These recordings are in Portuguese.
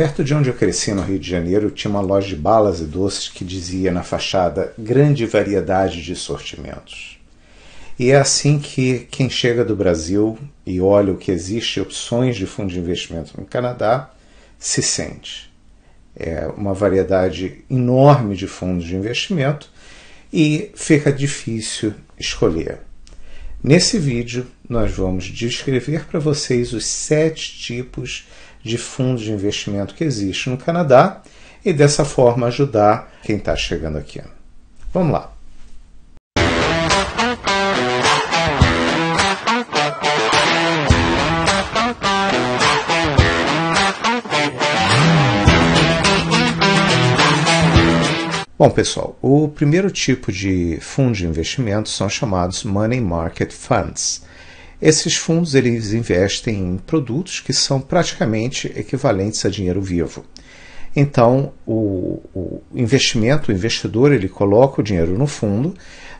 Perto de onde eu cresci, no Rio de Janeiro, tinha uma loja de balas e doces que dizia na fachada grande variedade de sortimentos. E é assim que quem chega do Brasil e olha o que existe opções de fundo de investimento no Canadá, se sente. É uma variedade enorme de fundos de investimento e fica difícil escolher. Nesse vídeo, nós vamos descrever para vocês os 7 tipos de fundos de investimento que existem no Canadá e dessa forma ajudar quem está chegando aqui. Vamos lá. Bom, pessoal, o primeiro tipo de fundo de investimento são chamados Money Market Funds. Esses fundos eles investem em produtos que são praticamente equivalentes a dinheiro vivo. Então, o investidor ele coloca o dinheiro no fundo.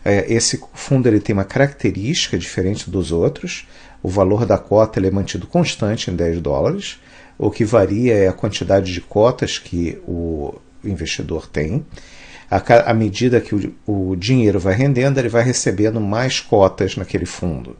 Esse fundo ele tem uma característica diferente dos outros. O valor da cota ele é mantido constante em $10. O que varia é a quantidade de cotas que o investidor tem. À medida que o dinheiro vai rendendo, ele vai recebendo mais cotas naquele fundo.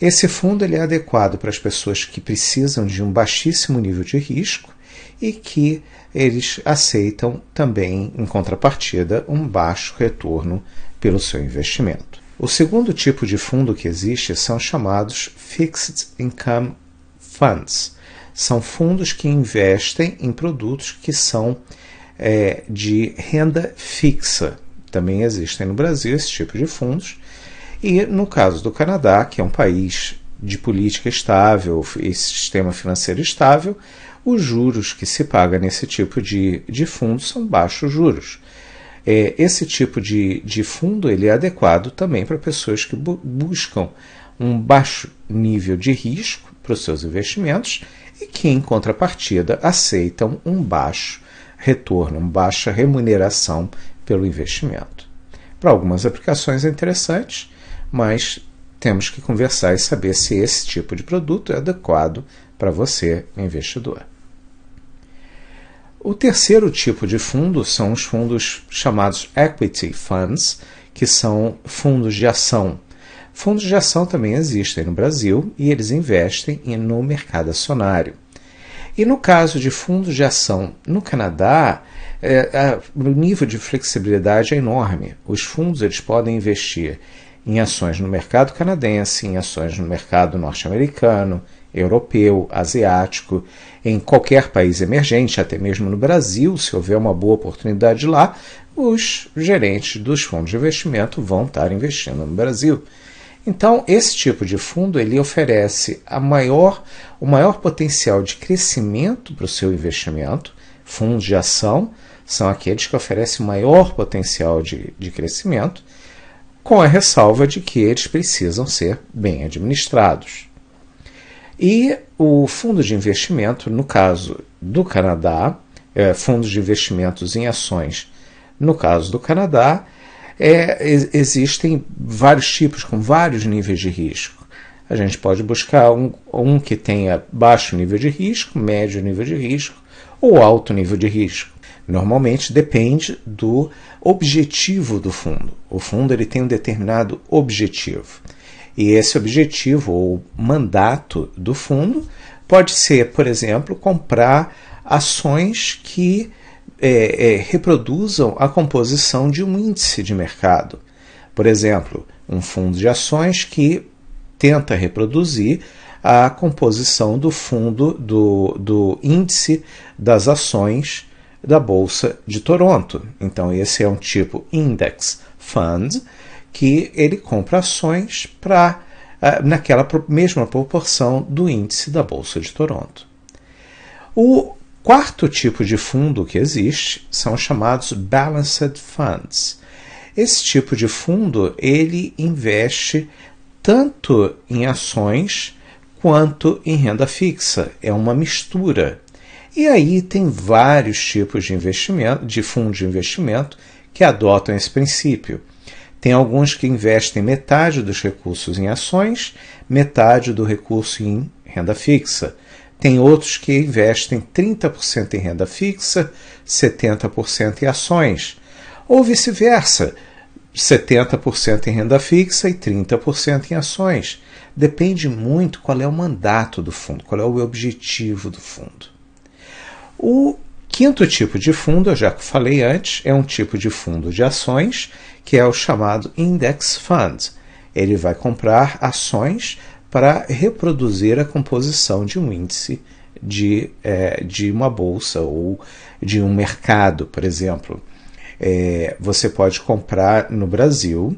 Esse fundo ele é adequado para as pessoas que precisam de um baixíssimo nível de risco e que eles aceitam também, em contrapartida, um baixo retorno pelo seu investimento. O segundo tipo de fundo que existe são chamados Fixed Income Funds. São fundos que investem em produtos que são de renda fixa. Também existem no Brasil esse tipo de fundos. E no caso do Canadá, que é um país de política estável e sistema financeiro estável, os juros que se paga nesse tipo de fundo são baixos juros. Esse tipo de fundo ele é adequado também para pessoas que buscam um baixo nível de risco para os seus investimentos e que, em contrapartida, aceitam um baixo retorno, uma baixa remuneração pelo investimento. Para algumas aplicações é interessante, mas temos que conversar e saber se esse tipo de produto é adequado para você, investidor. O terceiro tipo de fundo são os fundos chamados Equity Funds, que são fundos de ação. Fundos de ação também existem no Brasil e eles investem no mercado acionário. E no caso de fundos de ação no Canadá, o nível de flexibilidade é enorme. Os fundos eles podem investir em ações no mercado canadense, em ações no mercado norte-americano, europeu, asiático, em qualquer país emergente, até mesmo no Brasil, se houver uma boa oportunidade lá, os gerentes dos fundos de investimento vão estar investindo no Brasil. Então, esse tipo de fundo ele oferece o maior potencial de crescimento para o seu investimento. Fundos de ação são aqueles que oferecem o maior potencial de crescimento, com a ressalva de que eles precisam ser bem administrados. E o fundo de investimento, no caso do Canadá, fundos de investimentos em ações, no caso do Canadá, existem vários tipos, com vários níveis de risco. A gente pode buscar um que tenha baixo nível de risco, médio nível de risco ou alto nível de risco. Normalmente depende do objetivo do fundo. O fundo ele tem um determinado objetivo. E esse objetivo ou mandato do fundo pode ser, por exemplo, comprar ações que reproduzam a composição de um índice de mercado. Por exemplo, um fundo de ações que tenta reproduzir a composição do fundo do índice das ações da Bolsa de Toronto. Então, esse é um tipo Index Fund, que ele compra ações naquela mesma proporção do índice da Bolsa de Toronto. O quarto tipo de fundo que existe são os chamados Balanced Funds. Esse tipo de fundo ele investe tanto em ações quanto em renda fixa. É uma mistura. E aí tem vários tipos de fundos de investimento que adotam esse princípio. Tem alguns que investem metade dos recursos em ações, metade do recurso em renda fixa. Tem outros que investem 30% em renda fixa, 70% em ações, ou vice-versa, 70% em renda fixa e 30% em ações. Depende muito qual é o mandato do fundo, qual é o objetivo do fundo. O quinto tipo de fundo, eu já falei antes, é um tipo de fundo de ações, que é o chamado Index Fund. Ele vai comprar ações para reproduzir a composição de um índice de uma bolsa ou de um mercado, por exemplo. Você pode comprar no Brasil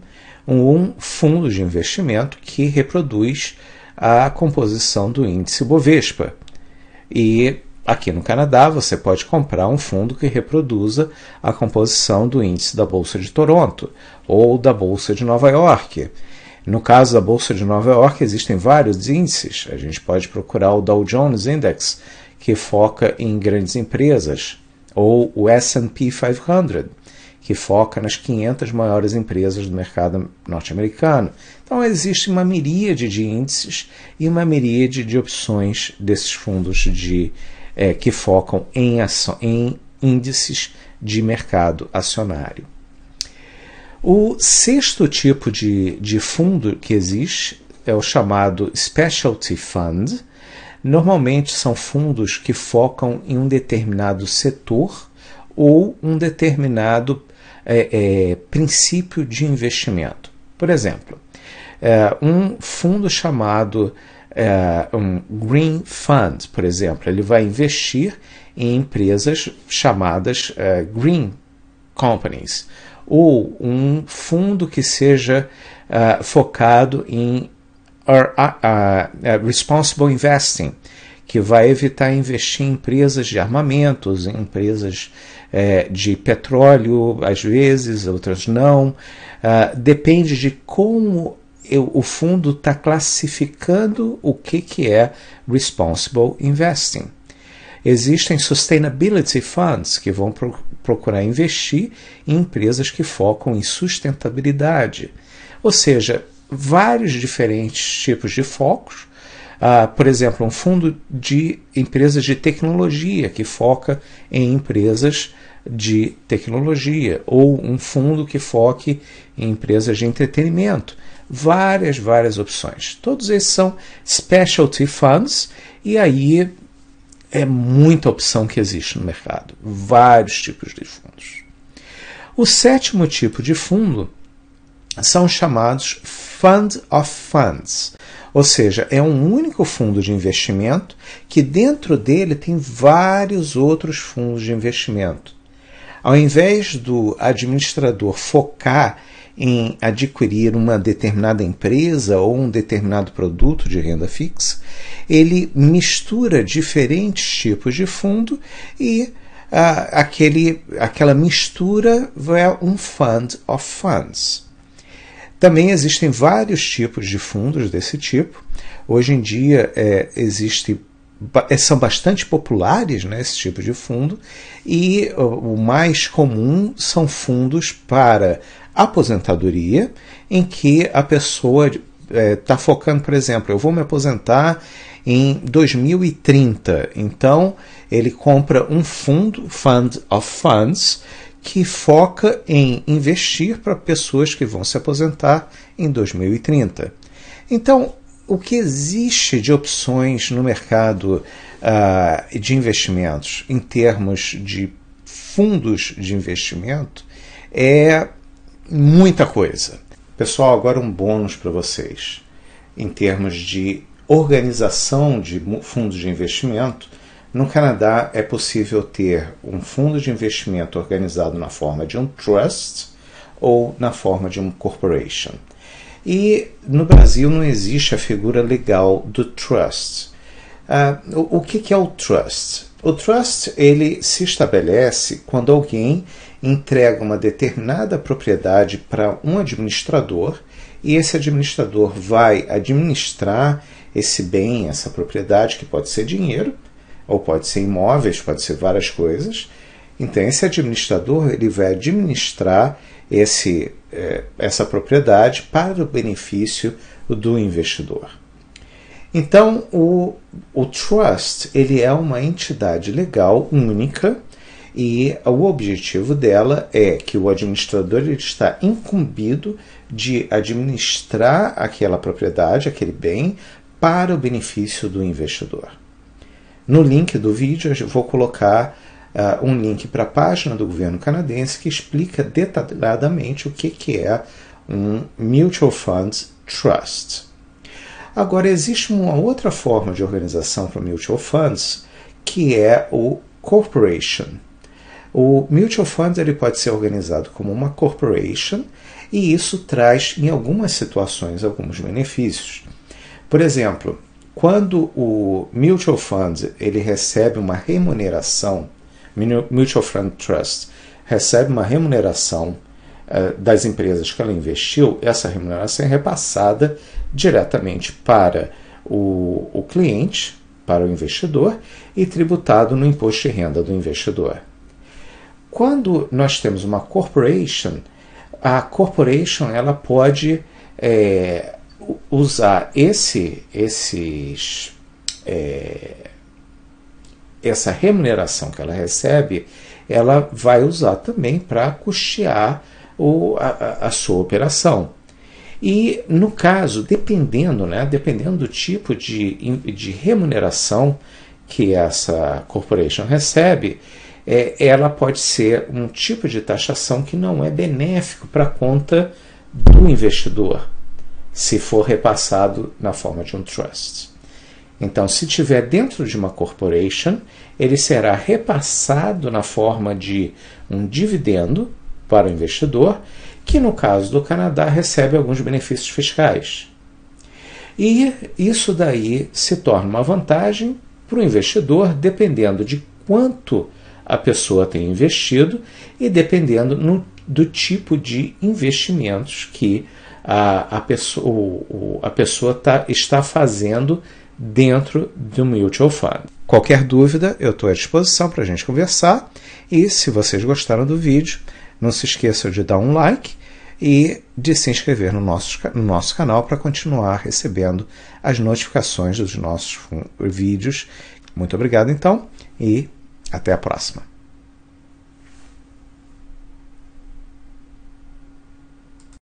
um fundo de investimento que reproduz a composição do índice Bovespa. E aqui no Canadá você pode comprar um fundo que reproduza a composição do índice da Bolsa de Toronto ou da Bolsa de Nova York. No caso da Bolsa de Nova York, existem vários índices. A gente pode procurar o Dow Jones Index, que foca em grandes empresas, ou o S&P 500, que foca nas 500 maiores empresas do mercado norte-americano. Então, existe uma miríade de índices e uma miríade de opções desses fundos que focam em índices de mercado acionário. O sexto tipo de fundo que existe é o chamado Specialty Fund. Normalmente são fundos que focam em um determinado setor ou um determinado princípio de investimento. Por exemplo, um fundo chamado um Green Fund, por exemplo, ele vai investir em empresas chamadas Green Companies, ou um fundo que seja focado em Responsible Investing, que vai evitar investir em empresas de armamentos, em empresas de petróleo, às vezes, outras não. Depende de como o fundo está classificando o que é Responsible Investing. Existem Sustainability Funds, que vão procurar investir em empresas que focam em sustentabilidade. Ou seja, vários diferentes tipos de focos. Por exemplo, um fundo de empresas de tecnologia, que foca em empresas de tecnologia, ou um fundo que foque em empresas de entretenimento. Várias opções. Todos esses são Specialty Funds, e aí é muita opção que existe no mercado. Vários tipos de fundos. O sétimo tipo de fundo são chamados Fund of Funds, ou seja, é um único fundo de investimento que dentro dele tem vários outros fundos de investimento. Ao invés do administrador focar em adquirir uma determinada empresa ou um determinado produto de renda fixa, ele mistura diferentes tipos de fundo e aquela mistura é um Fund of Funds. Também existem vários tipos de fundos desse tipo. Hoje em dia são bastante populares, né, esse tipo de fundo, e o mais comum são fundos para aposentadoria, em que a pessoa está focando, por exemplo, eu vou me aposentar em 2030, então ele compra um fundo, Fund of Funds, que foca em investir para pessoas que vão se aposentar em 2030. Então, o que existe de opções no mercado de investimentos em termos de fundos de investimento é muita coisa. Pessoal, agora um bônus para vocês. Em termos de organização de fundos de investimento, no Canadá é possível ter um fundo de investimento organizado na forma de um trust ou na forma de um corporation. E no Brasil não existe a figura legal do trust. O que é o trust? O trust ele se estabelece quando alguém entrega uma determinada propriedade para um administrador e esse administrador vai administrar esse bem, essa propriedade, que pode ser dinheiro, ou pode ser imóveis, pode ser várias coisas. Então, esse administrador ele vai administrar essa propriedade para o benefício do investidor. Então, o trust ele é uma entidade legal única e o objetivo dela é que o administrador ele está incumbido de administrar aquela propriedade, aquele bem, para o benefício do investidor. No link do vídeo eu vou colocar um link para a página do governo canadense que explica detalhadamente o que é um Mutual Funds Trust. Agora, existe uma outra forma de organização para Mutual Funds, que é o Corporation. O Mutual Funds ele pode ser organizado como uma corporation e isso traz, em algumas situações, alguns benefícios. Por exemplo, quando o Mutual Fund ele recebe uma remuneração, Mutual Fund Trust recebe uma remuneração das empresas que ela investiu, essa remuneração é repassada diretamente para o cliente, para o investidor, e tributado no imposto de renda do investidor. Quando nós temos uma corporation, a corporation ela pode usar essa remuneração que ela recebe, ela vai usar também para custear a sua operação. E, no caso, dependendo do tipo de remuneração que essa corporation recebe, ela pode ser um tipo de taxação que não é benéfico para a conta do investidor, se for repassado na forma de um trust. Então, se estiver dentro de uma corporation, ele será repassado na forma de um dividendo para o investidor, que no caso do Canadá recebe alguns benefícios fiscais. E isso daí se torna uma vantagem para o investidor, dependendo de quanto a pessoa tem investido e dependendo do tipo de investimentos que a pessoa está fazendo dentro do Mutual Fund. Qualquer dúvida, eu estou à disposição para a gente conversar. E se vocês gostaram do vídeo, não se esqueçam de dar um like e de se inscrever no nosso canal para continuar recebendo as notificações dos nossos vídeos. Muito obrigado, então, e até a próxima.